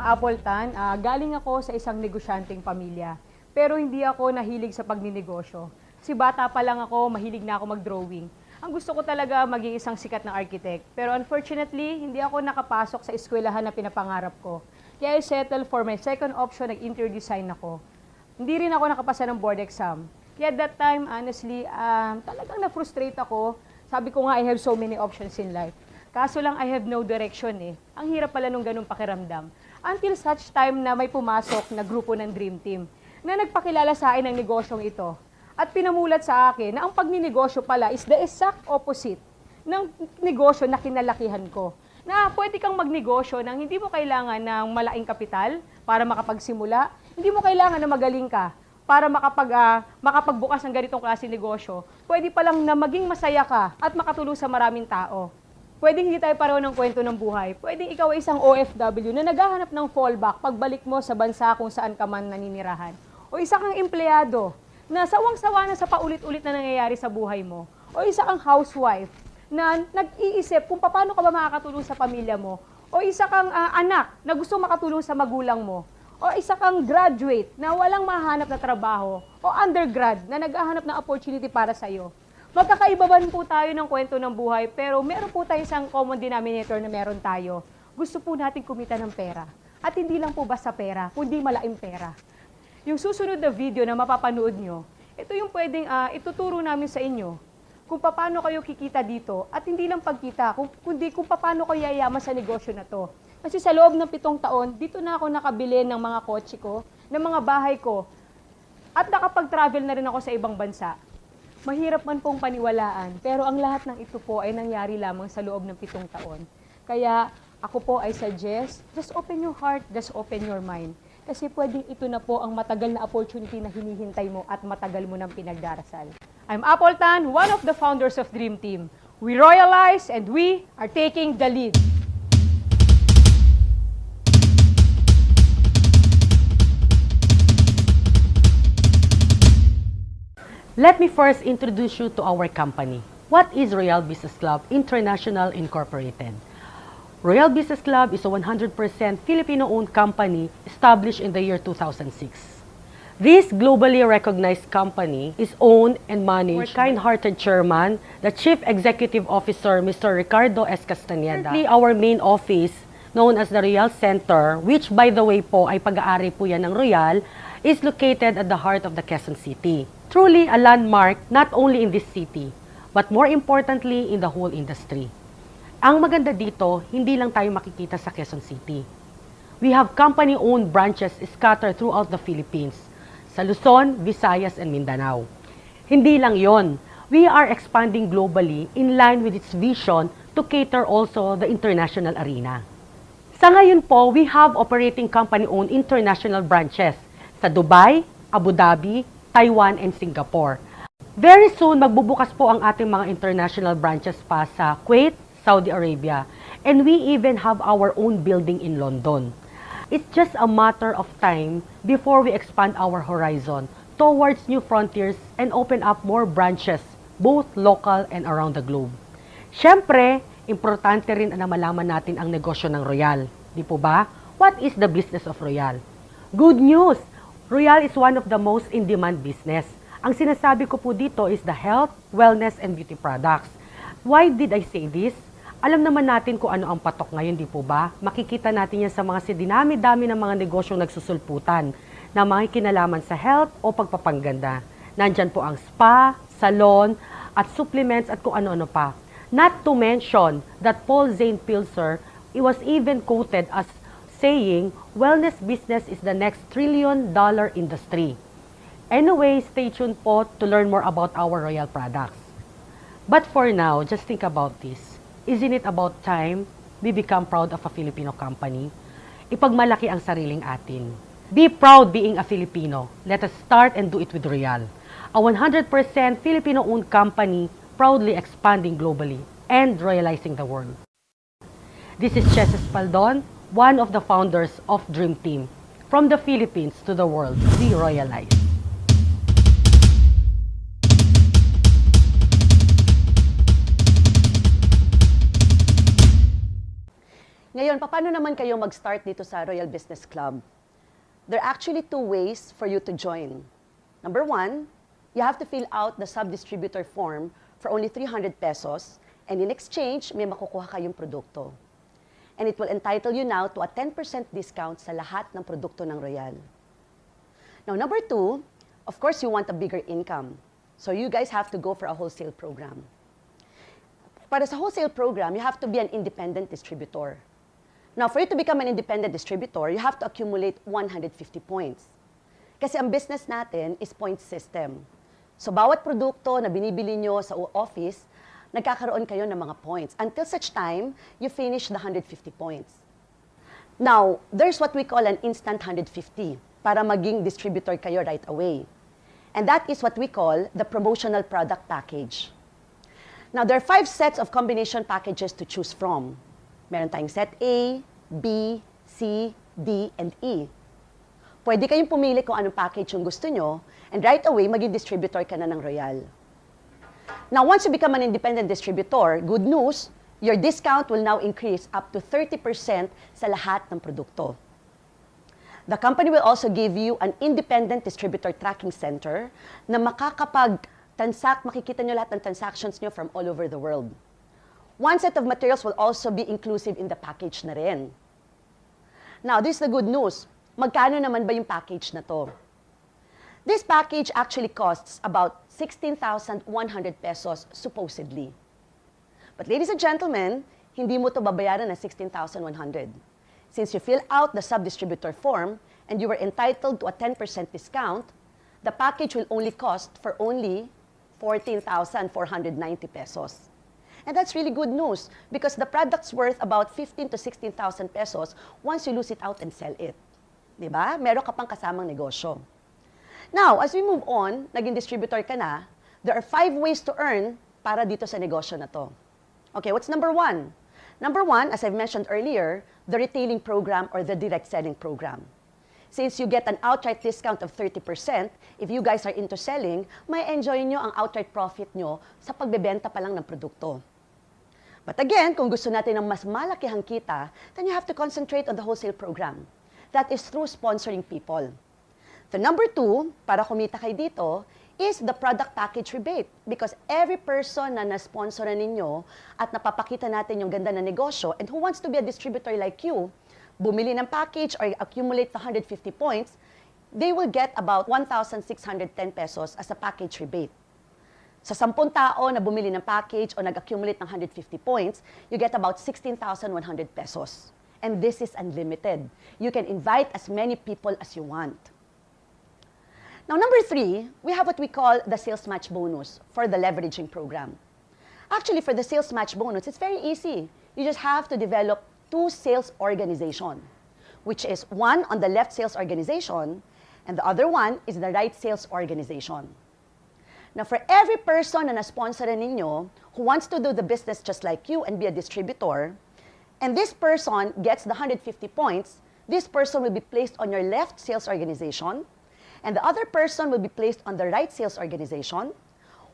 Appleton. Galing ako sa isang negosyanteng pamilya. Pero hindi ako nahilig sa pagninegosyo. Si bata pa lang ako, mahilig na ako mag-drawing. Ang gusto ko talaga maging isang sikat na architect. Pero unfortunately, hindi ako nakapasok sa eskwelahan na pinapangarap ko. Kaya I settle for my second option, nag-interior design ako. Hindi rin ako nakapasa ng board exam. Kaya that time, honestly, talagang na-frustrate ako. Sabi ko nga, I have so many options in life. Kaso lang, I have no direction eh. Ang hirap pala nung ganung pakiramdam. Until such time na may pumasok na grupo ng Dream Team na nagpakilala sa akin ng negosyong ito. At pinamulat sa akin na ang pagninegosyo pala is the exact opposite ng negosyo na kinalakihan ko. Na pwede kang magnegosyo nang hindi mo kailangan ng malaking kapital para makapagsimula, hindi mo kailangan na magaling ka para makapagbukas ng ganitong klase negosyo. Pwede palang na maging masaya ka at makatulong sa maraming tao. Pwedeng hindi tayo pareho ng kwento ng buhay. Pwedeng ikaw ay isang OFW na naghahanap ng fallback pagbalik mo sa bansa kung saan ka man naninirahan. O isa kang empleyado na sawang-sawa na sa paulit-ulit na nangyayari sa buhay mo. O isa kang housewife na nag-iisip kung paano ka ba makakatulong sa pamilya mo. O isa kang anak na gusto makatulong sa magulang mo. O isa kang graduate na walang mahanap na trabaho. O undergrad na naghahanap ng opportunity para sa'yo. Magkakaibaban po tayo ng kwento ng buhay, pero meron po tayo isang common denominator na meron tayo. Gusto po natin kumita ng pera. At hindi lang po basta pera, kundi malaking pera. Yung susunod na video na mapapanood nyo, ito yung pwedeng ituturo namin sa inyo kung paano kayo kikita dito at hindi lang pagkita, kundi kung paano kayo yayaman sa negosyo na to. Kasi sa loob ng 7 taon, dito na ako nakabili ng mga kotse ko, ng mga bahay ko, at nakapag-travel na rin ako sa ibang bansa. Mahirap man pong paniwalaan, pero ang lahat ng ito po ay nangyari lamang sa loob ng 7 taon. Kaya ako po ay suggest, just open your heart, just open your mind. Kasi pwedeng ito na po ang matagal na opportunity na hinihintay mo at matagal mo nang pinagdarasal. I'm Appleton, one of the founders of Dream Team. We royalize and we are taking the lead. Let me first introduce you to our company. What is Royal Business Club International Incorporated? Royal Business Club is a 100% Filipino-owned company established in the year 2006. This globally recognized company is owned and managed by kind-hearted chairman, the Chief Executive Officer, Mr. Ricardo S. Castaneda. Currently, our main office, known as the Royal Center, which by the way po ay pag-aari po yan ng Royal, is located at the heart of the Quezon City. Truly a landmark not only in this city, but more importantly in the whole industry. Ang maganda dito, hindi lang tayo makikita sa Quezon City. We have company-owned branches scattered throughout the Philippines, sa Luzon, Visayas, and Mindanao. Hindi lang yon, we are expanding globally in line with its vision to cater also the international arena. Sa ngayon po, we have operating company-owned international branches sa Dubai, Abu Dhabi, Taiwan, and Singapore. Very soon, magbubukas po ang ating mga international branches pa sa Kuwait, Saudi Arabia, and we even have our own building in London. It's just a matter of time before we expand our horizon towards new frontiers and open up more branches, both local and around the globe. Siyempre, importante rin na malaman natin ang negosyo ng Royal. Di po ba? What is the business of Royal? Good news! Royal is one of the most in-demand business. Ang sinasabi ko po dito is the health, wellness, and beauty products. Why did I say this? Alam naman natin kung ano ang patok ngayon, di po ba? Makikita natin yan sa mga dinami-dami ng mga negosyong nagsusulputan na mga kinalaman sa health o pagpapangganda. Nandyan po ang spa, salon, at supplements at kung ano-ano pa. Not to mention that Paul Zane Pilzer, it was even quoted as saying, wellness business is the next $1 trillion industry. Anyway, stay tuned po to learn more about our Royal products. But for now, just think about this. Isn't it about time we become proud of a Filipino company? Ipagmalaki ang sariling atin. Be proud being a Filipino. Let us start and do it with Royal. A 100% Filipino-owned company proudly expanding globally and royalizing the world. This is Chess Espaldon, one of the founders of Dream Team. From the Philippines to the world, we royalize. Ngayon, paano naman kayo mag-start dito sa Royal Business Club? There are actually two ways for you to join. Number one, you have to fill out the sub-distributor form for only 300 pesos, and in exchange, may makukuha kayong produkto. And it will entitle you now to a 10% discount sa lahat ng produkto ng Royal. Now, number two, of course, you want a bigger income. So you guys have to go for a wholesale program. Para sa wholesale program, you have to be an independent distributor. Now, for you to become an independent distributor, you have to accumulate 150 points. Kasi ang business natin is point system. So, bawat produkto na binibili nyo sa office, nagkakaroon kayo ng mga points until such time you finish the 150 points. Now, there's what we call an instant 150 para maging distributor kayo right away. And that is what we call the promotional product package. Now, there are 5 sets of combination packages to choose from. Meron tayong set A, B, C, D, and E. Pwede kayong pumili kung anong package yung gusto nyo, and right away, maging distributor ka na ng Royal. Now, once you become an independent distributor, good news, your discount will now increase up to 30% sa lahat ng produkto. The company will also give you an independent distributor tracking center na makikita nyo lahat ng transactions nyo from all over the world. One set of materials will also be inclusive in the package na rin. Now, this is the good news. Magkano naman ba yung package na to? This package actually costs about 16,100 pesos, supposedly. But ladies and gentlemen, hindi mo to babayaran na 16,100. Since you fill out the sub-distributor form and you were entitled to a 10% discount, the package will only cost for only 14,490 pesos. And that's really good news because the product's worth about 15 to 16,000 pesos once you lose it out and sell it. Diba? Meron ka pang kasamang negosyo. Now, as we move on, naging distributor ka na, there are 5 ways to earn para dito sa negosyo na to. Okay, what's number 1? Number 1, as I've mentioned earlier, the retailing program or the direct selling program. Since you get an outright discount of 30%, if you guys are into selling, may enjoy nyo ang outright profit nyo sa pagbebenta pa lang ng produkto. But again, kung gusto natin ng mas malakihang kita, then you have to concentrate on the wholesale program. That is through sponsoring people. The number 2, para kumita kayo dito, is the product package rebate. Because every person na na-sponsoran ninyo at napapakita natin yung ganda na negosyo and who wants to be a distributor like you, bumili ng package or accumulate the 150 points, they will get about 1,610 pesos as a package rebate. Sa 10 tao na bumili ng package o nag-accumulate ng 150 points, you get about 16,100 pesos. And this is unlimited. You can invite as many people as you want. Now, number 3, we have what we call the sales match bonus for the leveraging program. Actually, for the sales match bonus, it's very easy. You just have to develop 2 sales organization, which is one on the left sales organization, and the other one is the right sales organization. Now, for every person na na-sponsoran ninyo who wants to do the business just like you and be a distributor, and this person gets the 150 points, this person will be placed on your left sales organization, and the other person will be placed on the right sales organization.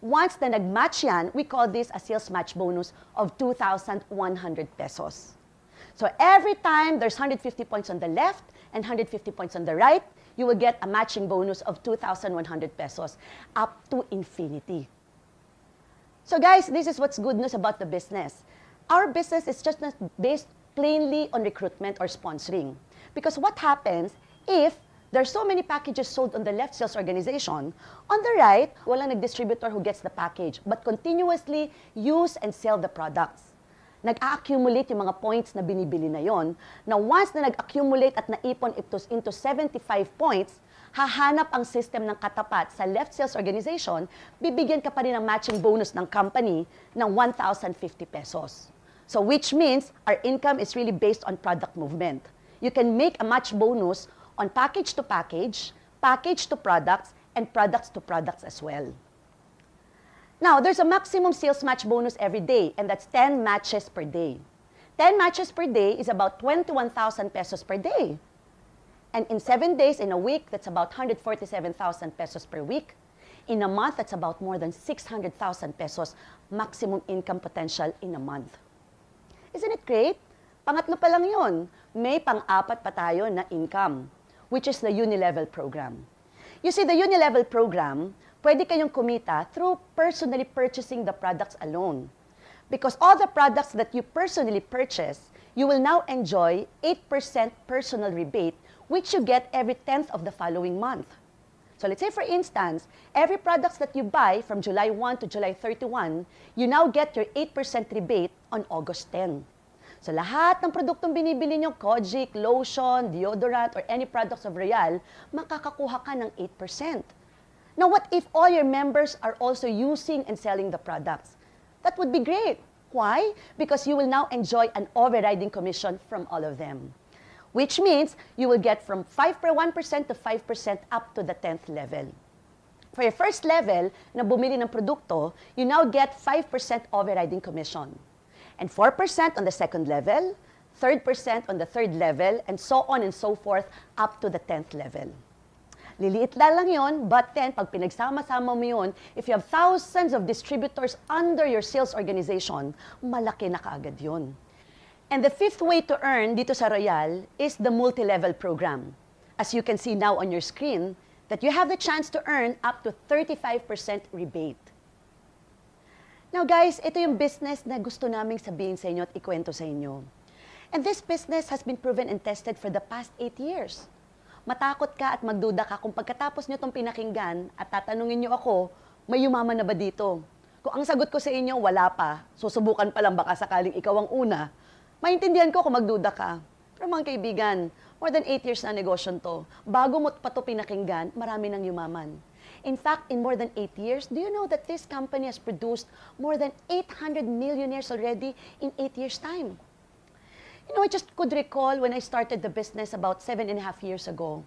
Once na nag-match yan, we call this a sales match bonus of 2,100 pesos. So every time there's 150 points on the left and 150 points on the right, you will get a matching bonus of 2,100 pesos up to infinity. So guys, this is what's good news about the business. Our business is just not based plainly on recruitment or sponsoring. Because what happens if there's so many packages sold on the left sales organization, on the right, walang nag-distributor who gets the package, but continuously use and sell the products. Nag-accumulate yung mga points na binibili na yon. Now, once na nag-accumulate at naipon into 75 points, hahanap ang system ng katapat sa left sales organization, bibigyan ka pa rin ng matching bonus ng company ng 1,050 pesos. So, which means our income is really based on product movement. You can make a match bonus on package to package to products, and products to products as well. Now, there's a maximum sales match bonus every day, and that's 10 matches per day. 10 matches per day is about 21,000 pesos per day. And in 7 days in a week, that's about 147,000 pesos per week. In a month, that's about more than 600,000 pesos maximum income potential in a month. Isn't it great? Pangatlo pa lang yun, may pang-apat pa tayo na income, which is the Unilevel program. You see, the Unilevel program, pwede kayong kumita through personally purchasing the products alone. Because all the products that you personally purchase, you will now enjoy 8% personal rebate, which you get every 10th of the following month. So let's say, for instance, every products that you buy from July 1 to July 31, you now get your 8% rebate on August 10. So lahat ng produktong binibili nyo, Kojic, lotion, deodorant, or any products of Royal, makakakuha ka ng 8%. Now, what if all your members are also using and selling the products? That would be great. Why? Because you will now enjoy an overriding commission from all of them. Which means you will get from 1% to 5% up to the 10th level. For your first level na bumili ng produkto, you now get 5% overriding commission. And 4% on the second level, 3% on the third level, and so on and so forth up to the 10th level. Liliit lang yun, but then pag pinagsama-sama mo yun, if you have thousands of distributors under your sales organization, malaki na kaagad yun. And the fifth way to earn dito sa Royal is the multi-level program. As you can see now on your screen, that you have the chance to earn up to 35% rebate. Now guys, ito yung business na gusto naming sabihin sa inyo at ikwento sa inyo. And this business has been proven and tested for the past 8 years. Matakot ka at magduda ka kung pagkatapos nyo itong pinakinggan at tatanungin nyo ako, may yumaman na ba dito? Kung ang sagot ko sa inyo, wala pa, susubukan pa lang baka sakaling ikaw ang una, maintindihan ko kung magduda ka. Pero mga kaibigan, more than 8 years na negosyon to. Bago mo pa ito pinakinggan, marami nang yumaman. In fact, in more than 8 years, do you know that this company has produced more than 800 millionaires already in 8 years' time? You know, I just could recall when I started the business about 7.5 years ago.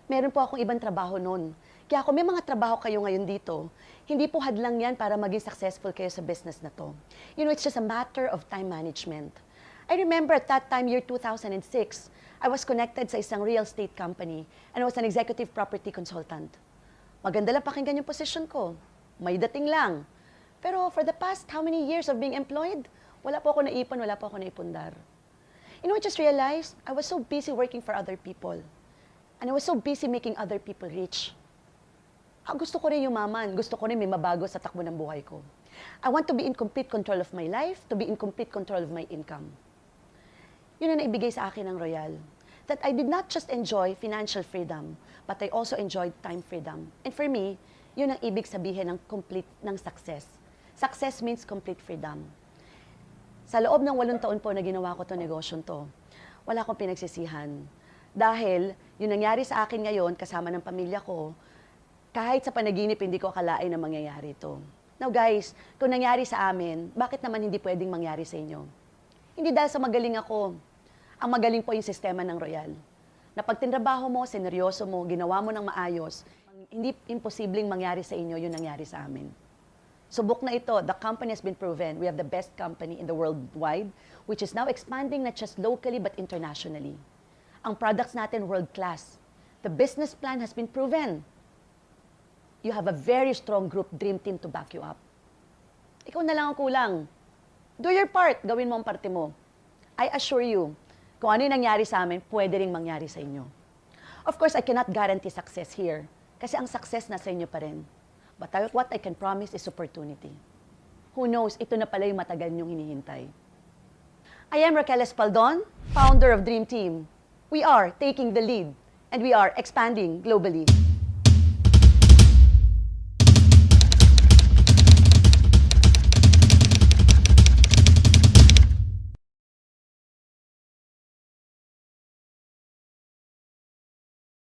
Meron po akong ibang trabaho noon. Kaya kung may mga trabaho kayo ngayon dito, hindi po hadlang yan para maging successful kayo sa business na to. You know, it's just a matter of time management. I remember at that time, year 2006, I was connected sa isang real estate company and I was an executive property consultant. Maganda lang pakinggan yung position ko. May dating lang. Pero for the past how many years of being employed, wala po ako naipon, wala po ako naipundar. You know, I just realized I was so busy working for other people. And I was so busy making other people rich. Gusto ko rin yumaman. Gusto ko rin may mabago sa takbo ng buhay ko. I want to be in complete control of my life, to be in complete control of my income. Yun ang naibigay sa akin ng Royal. That I did not just enjoy financial freedom, but I also enjoyed time freedom. And for me, yun ang ibig sabihin ng complete ng success. Success means complete freedom. Sa loob ng 8 taon po na ginawa ko itong negosyong to, wala akong pinagsisihan. Dahil yung nangyari sa akin ngayon, kasama ng pamilya ko, kahit sa panaginip, hindi ko akalain na mangyayari ito. Now guys, kung nangyari sa amin, bakit naman hindi pwedeng mangyari sa inyo? Hindi dahil sa magaling ako. Ang magaling po yung sistema ng Royal. Na pag tinrabaho mo, seneryoso mo, ginawa mo ng maayos, hindi imposibleng mangyari sa inyo yung nangyari sa amin. Subok na ito, the company has been proven. We have the best company in the worldwide, which is now expanding not just locally but internationally. Ang products natin world-class. The business plan has been proven. You have a very strong group dream team to back you up. Ikaw na lang ang kulang. Do your part, gawin mo ang parte mo. I assure you, kung ano yung nangyari sa amin, pwede ring mangyari sa inyo. Of course, I cannot guarantee success here. Kasi ang success nasa inyo pa rin. But what I can promise is opportunity. Who knows, ito na pala yung matagal niyong hinihintay. I am Raquel Espaldon, founder of Dream Team. We are taking the lead, and we are expanding globally.